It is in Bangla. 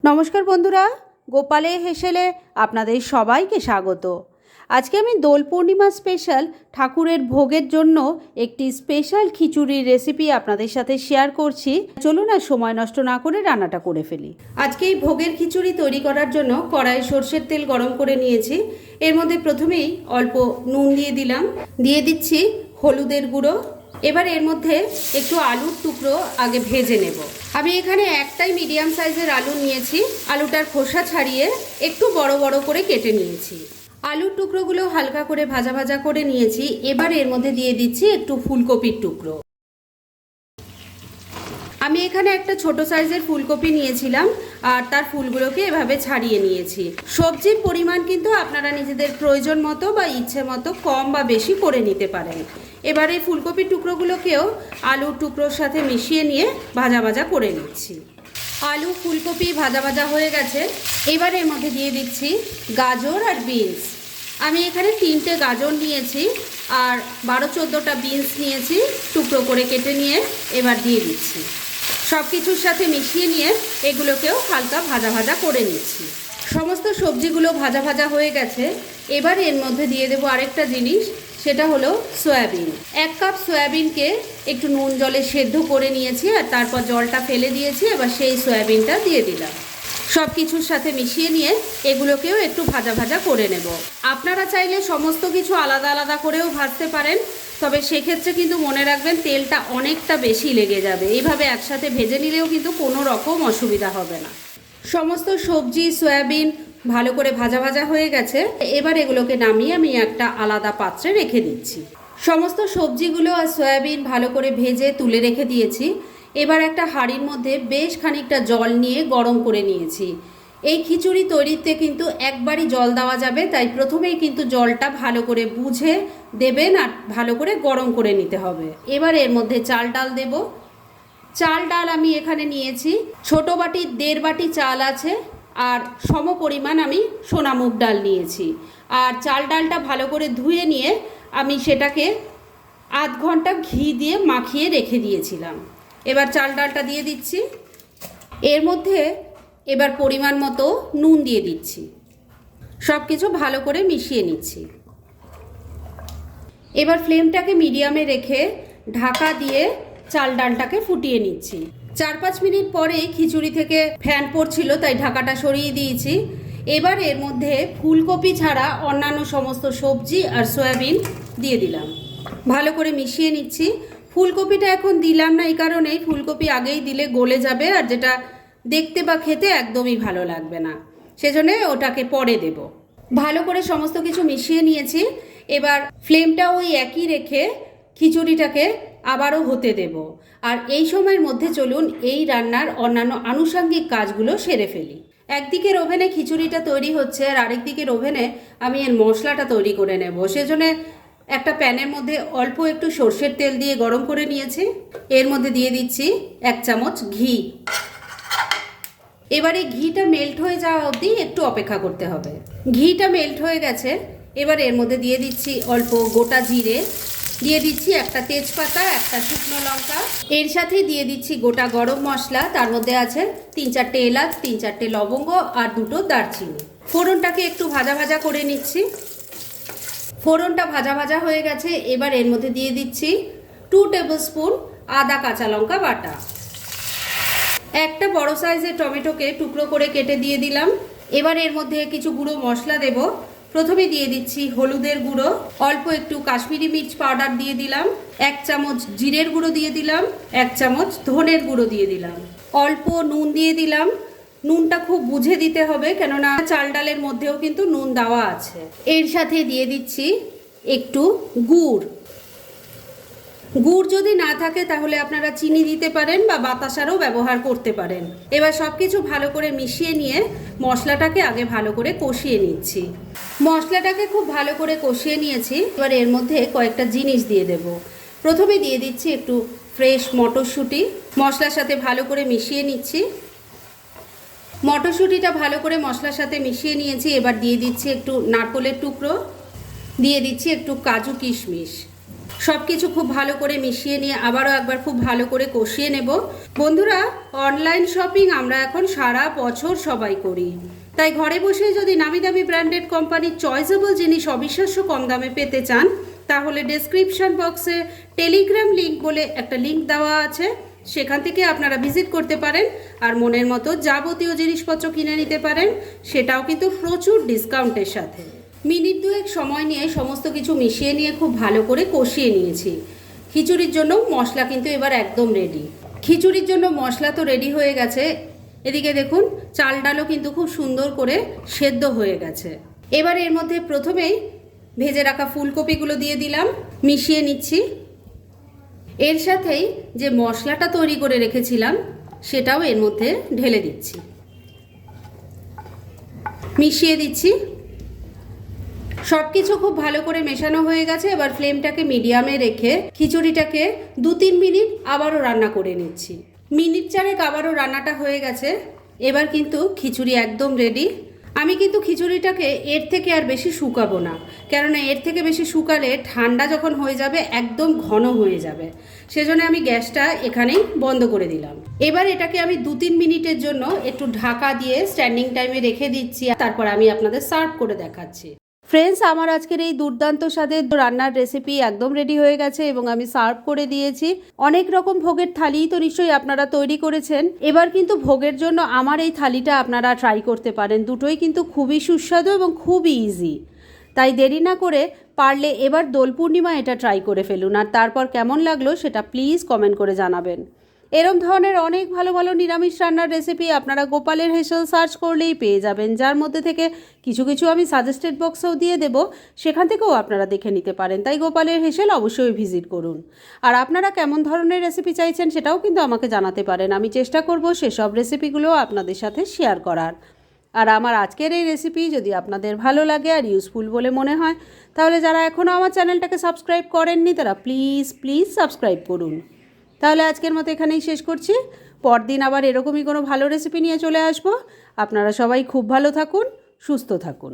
নমস্কার বন্ধুরা, গোপালে হেসেলে আপনাদের সবাইকে স্বাগত। আজকে আমি দোল পূর্ণিমা স্পেশাল ঠাকুরের ভোগের জন্য একটি স্পেশাল খিচুড়ির রেসিপি আপনাদের সাথে শেয়ার করছি। চলুন আর সময় নষ্ট না করে রান্নাটা করে ফেলি। আজকে এই ভোগের খিচুড়ি তৈরি করার জন্য কড়াই সর্ষের তেল গরম করে নিয়েছি। এর মধ্যে প্রথমেই অল্প নুন দিয়ে দিচ্ছি হলুদের গুঁড়ো। এবার এর মধ্যে একটু আলুর টুকরো আগে ভেজে নেব। আমি এখানে একটাই মিডিয়াম সাইজের আলু নিয়েছি। আলুটার খোসা ছাড়িয়ে একটু বড় বড় করে কেটে নিয়েছি। আলুর টুকরোগুলো হালকা করে ভাজা ভাজা করে নিয়েছি। এবার এর মধ্যে দিয়ে দিচ্ছি একটু ফুলকপির টুকরো। আমি এখানে একটা ছোট সাইজের ফুলকপি নিয়েছিলাম আর তার ফুলগুলোকে এভাবে ছাড়িয়ে নিয়েছি। সবজির পরিমাণ কিন্তু আপনারা নিজেদের প্রয়োজন মতো বা ইচ্ছে মতো কম বা বেশি করে নিতে পারেন। এবার এই ফুলকপির টুকরোগুলোকেও আলুর টুকরোর সাথে মিশিয়ে নিয়ে ভাজা ভাজা করে নিচ্ছি। আলু ফুলকপি ভাজা ভাজা হয়ে গেছে। এবার এর মধ্যে দিয়ে দিচ্ছি গাজর আর বিনস। আমি এখানে 3টে গাজর নিয়েছি আর 12-14টা বিনস নিয়েছি, টুকরো করে কেটে নিয়ে এবার দিয়ে দিচ্ছি। সব কিছুর সাথে মিশিয়ে নিয়ে এগুলোকেও হালকা ভাজা ভাজা করে নিচ্ছি। সমস্ত সবজিগুলো ভাজা ভাজা হয়ে গেছে। এবার এর মধ্যে দিয়ে দেবো আরেকটা জিনিস, সেটা হলো সয়াবিন। 1 কাপ সয়াবিনকে একটু নুন জলে সেদ্ধ করে নিয়েছি আর তারপর জলটা ফেলে দিয়েছি। এবার সেই সয়াবিনটা দিয়ে দিলাম। সব কিছুর সাথে মিশিয়ে নিয়ে এগুলোকেও একটু ভাজা ভাজা করে নেব। আপনারা চাইলে সমস্ত কিছু আলাদা আলাদা করেও ভাজতে পারেন, তবে সেক্ষেত্রে কিন্তু মনে রাখবেন তেলটা অনেকটা বেশি লেগে যাবে। এইভাবে একসাথে ভেজে নিলেও কিন্তু কোনো রকম অসুবিধা হবে না। সমস্ত সবজি সয়াবিন ভালো করে ভাজা ভাজা হয়ে গেছে। এবার এগুলোকে নামিয়ে আমি একটা আলাদা পাত্রে রেখে দিচ্ছি। সমস্ত সবজিগুলো আর সয়াবিন ভালো করে ভেজে তুলে রেখে দিয়েছি। এবার একটা হাঁড়ির মধ্যে বেশ খানিকটা জল নিয়ে গরম করে নিয়েছি। এই খিচুড়ি তৈরিতে কিন্তু একবারই জল দেওয়া যাবে, তাই প্রথমেই কিন্তু জলটা ভালো করে বুঝে দেবেন আর ভালো করে গরম করে নিতে হবে। এবার এর মধ্যে চাল ডাল দেব। চাল ডাল আমি এখানে নিয়েছি ছোটো বাটির 1.5 বাটি চাল আছে আর সম পরিমাণ আমি সোনা মুগ ডাল নিয়েছি। আর চাল ডালটা ভালো করে ধুয়ে নিয়ে আমি সেটাকে আধ ঘন্টা ঘি দিয়ে মাখিয়ে রেখে দিয়েছিলাম। এবার চাল ডালটা দিয়ে দিচ্ছি। এর মধ্যে এবার পরিমাণ মতো নুন দিয়ে দিচ্ছি। সব কিছু ভালো করে মিশিয়ে নিচ্ছি। এবার ফ্লেমটাকে মিডিয়ামে রেখে ঢাকা দিয়ে চাল ডালটাকে ফুটিয়ে নিচ্ছি। 4-5 মিনিট পরেই খিচুড়ি থেকে ফ্যান পড়ছিল, তাই ঢাকাটা সরিয়ে দিয়েছি। এবার এর মধ্যে ফুলকপি ছাড়া অন্যান্য সমস্ত সবজি আর সয়াবিন দিয়ে দিলাম। ভালো করে মিশিয়ে নিচ্ছি। ফুলকপিটা এখন দিলাম না, এই কারণেই ফুলকপি আগেই দিলে গলে যাবে আর যেটা দেখতে বা খেতে একদমই ভালো লাগবে না, সেজন্য ওটাকে পরে দেব। ভালো করে সমস্ত কিছু মিশিয়ে নিয়েছি। এবার ফ্লেমটা ওই একই রেখে খিচুড়িটাকে আবারও হতে দেব। আর এই সময়ের মধ্যে চলুন এই রান্নার অন্যান্য আনুষঙ্গিক কাজগুলো সেরে ফেলি। একদিকের ওভেনে খিচুড়িটা তৈরি হচ্ছে আর আরেকদিকের ওভেনে আমি এর মশলাটা তৈরি করে নেব। সেজন্য একটা প্যানের মধ্যে অল্প একটু সর্ষের তেল দিয়ে গরম করে নিয়েছি। এর মধ্যে দিয়ে দিচ্ছি 1 চামচ ঘি। এবারে ঘিটা মেল্ট হয়ে যাওয়া অবধি একটু অপেক্ষা করতে হবে। ঘিটা মেল্ট হয়ে গেছে। এবার এর মধ্যে দিয়ে দিচ্ছি অল্প গোটা জিরে, দিয়ে দিচ্ছি একটা তেজপাতা, একটা শুকনো লঙ্কা, এর সাথে দিয়ে দিচ্ছি গোটা গরম মশলা। তার মধ্যে আছে 3-4টে এলাচ, 3-4টে লবঙ্গ আর 2টো দারচিনি। ফোড়নটাকে একটু ভাজা ভাজা করে নিচ্ছি। ফোড়নটা ভাজা ভাজা হয়ে গেছে। এবার এর মধ্যে দিয়ে দিচ্ছি 2 টেবিল স্পুন আদা কাঁচা লঙ্কা বাটা। একটা বড় সাইজের টমেটোকে টুকরো করে কেটে দিয়ে দিলাম। এবার এর মধ্যে কিছু গুঁড়ো মশলা দেব। প্রথমে দিয়ে দিচ্ছি হলুদের গুঁড়ো, অল্প একটু কাশ্মীরি মির্চ পাউডার দিয়ে দিলাম, 1 চামচ জিরের গুঁড়ো দিয়ে দিলাম, 1 চামচ ধনের গুঁড়ো দিয়ে দিলাম, অল্প নুন দিয়ে দিলাম। নুনটা খুব বুঝে দিতে হবে, কেননা চাল ডালের মধ্যেও কিন্তু নুন দেওয়া আছে। এর সাথে দিয়ে দিচ্ছি একটু গুড়। গুড় যদি না থাকে তাহলে আপনারা চিনি দিতে পারেন বা বাতাসারও ব্যবহার করতে পারেন। এবার সব কিছু ভালো করে মিশিয়ে নিয়ে মশলাটাকে আগে ভালো করে কষিয়ে নিচ্ছি। মশলাটাকে খুব ভালো করে কষিয়ে নিয়েছি। এবার এর মধ্যে কয়েকটা জিনিস দিয়ে দেব। প্রথমে দিয়ে দিচ্ছি একটু ফ্রেশ মটরশুঁটি। মশলার সাথে ভালো করে মিশিয়ে নিচ্ছি। মটরশুঁটিটা ভালো করে মশলার সাথে মিশিয়ে নিয়েছি। এবার দিয়ে দিচ্ছি একটু নারকেলের টুকরো, দিয়ে দিচ্ছি একটু কাজু কিশমিশ। সব কিছু খুব ভালো করে মিশিয়ে নিয়ে আবারও একবার খুব ভালো করে কষিয়ে নেব। বন্ধুরা, অনলাইন শপিং আমরা এখন সারা বছর সবাই করি, তাই ঘরে বসে যদি নামি দামি ব্র্যান্ডেড কোম্পানির চয়েসেবল জিনিস অবিশ্বাস্য কম দামে পেতে চান, তাহলে ডেসক্রিপশন বক্সে টেলিগ্রাম লিঙ্ক বলে একটা লিঙ্ক দেওয়া আছে, সেখান থেকে আপনারা ভিজিট করতে পারেন আর মনের মতো যাবতীয় জিনিসপত্র কিনে নিতে পারেন, সেটাও কিন্তু প্রচুর ডিসকাউন্টের সাথে। মিনিট দুয়েক সময় নিয়ে সমস্ত কিছু মিশিয়ে নিয়ে খুব ভালো করে কষিয়ে নিয়েছি। খিচুড়ির জন্য মশলা কিন্তু এবার একদম রেডি। খিচুড়ির জন্য মশলা তো রেডি হয়ে গেছে, এদিকে দেখুন চাল ডালও কিন্তু খুব সুন্দর করে সেদ্ধ হয়ে গেছে। এবার এর মধ্যে প্রথমেই ভেজে রাখা ফুলকপিগুলো দিয়ে দিলাম, মিশিয়ে নিচ্ছি। এর সাথেই যে মশলাটা তৈরি করে রেখেছিলাম সেটাও এর মধ্যে ঢেলে দিচ্ছি, মিশিয়ে দিচ্ছি। সব কিছু খুব ভালো করে মেশানো হয়ে গেছে। এবার ফ্লেমটাকে মিডিয়ামে রেখে খিচুড়িটাকে 2-3 মিনিট আবারও রান্না করে নিচ্ছি। মিনিট চারেক আবারও রান্নাটা হয়ে গেছে। এবার কিন্তু খিচুড়ি একদম রেডি। আমি কিন্তু খিচুড়িটাকে এর থেকে আর বেশি শুকাবো না, কেননা এর থেকে বেশি শুকালে ঠান্ডা যখন হয়ে যাবে একদম ঘন হয়ে যাবে, সেজন্য আমি গ্যাসটা এখানেই বন্ধ করে দিলাম। এবার এটাকে আমি 2-3 মিনিটের জন্য একটু ঢাকা দিয়ে স্ট্যান্ডিং টাইমে রেখে দিচ্ছি, তারপর আমি আপনাদের সার্ভ করে দেখাচ্ছি। ফ্রেন্ডস, আমার আজকের এই দুর্দান্ত স্বাদের রান্নার রেসিপি একদম রেডি হয়ে গেছে এবং আমি সার্ভ করে দিয়েছি। অনেক রকম ভোগের থালি তো নিশ্চয়ই আপনারা তৈরি করেছেন। এবার কিন্তু ভোগের জন্য আমার এই থালিটা আপনারা ট্রাই করতে পারেন। দুটোই কিন্তু খুবই সুস্বাদু এবং খুবই ইজি। তাই দেরি না করে পারলে এবার দোল পূর্ণিমা এটা ট্রাই করে ফেলুন, আর তারপর কেমন লাগলো সেটা প্লিজ কমেন্ট করে জানাবেন। এরম ধরনের অনেক ভালো ভালো নিরামিষ রান্নার রেসিপি আপনারা গোপালের হেসেল সার্চ করলেই পেয়ে যাবেন, যার মধ্যে থেকে কিছু কিছু আমি সাজেস্টেড বক্সেও দিয়ে দেব, সেখান থেকেও আপনারা দেখে নিতে পারেন। তাই গোপালের হেসেল অবশ্যই ভিজিট করুন। আর আপনারা কেমন ধরনের রেসিপি চাইছেন সেটাও কিন্তু আমাকে জানাতে পারেন। আমি চেষ্টা করব সেসব রেসিপিগুলো আপনাদের সাথে শেয়ার করার। আর আমার আজকের এই রেসিপি যদি আপনাদের ভালো লাগে আর ইউজফুল বলে মনে হয়, তাহলে যারা এখনও আমার চ্যানেলটাকে সাবস্ক্রাইব করেননি তারা প্লিজ সাবস্ক্রাইব করুন। তাহলে আজকের মতো এখানেই শেষ করছি। পরদিন আবার এরকমই কোনো ভালো রেসিপি নিয়ে চলে আসবো। আপনারা সবাই খুব ভালো থাকুন, সুস্থ থাকুন।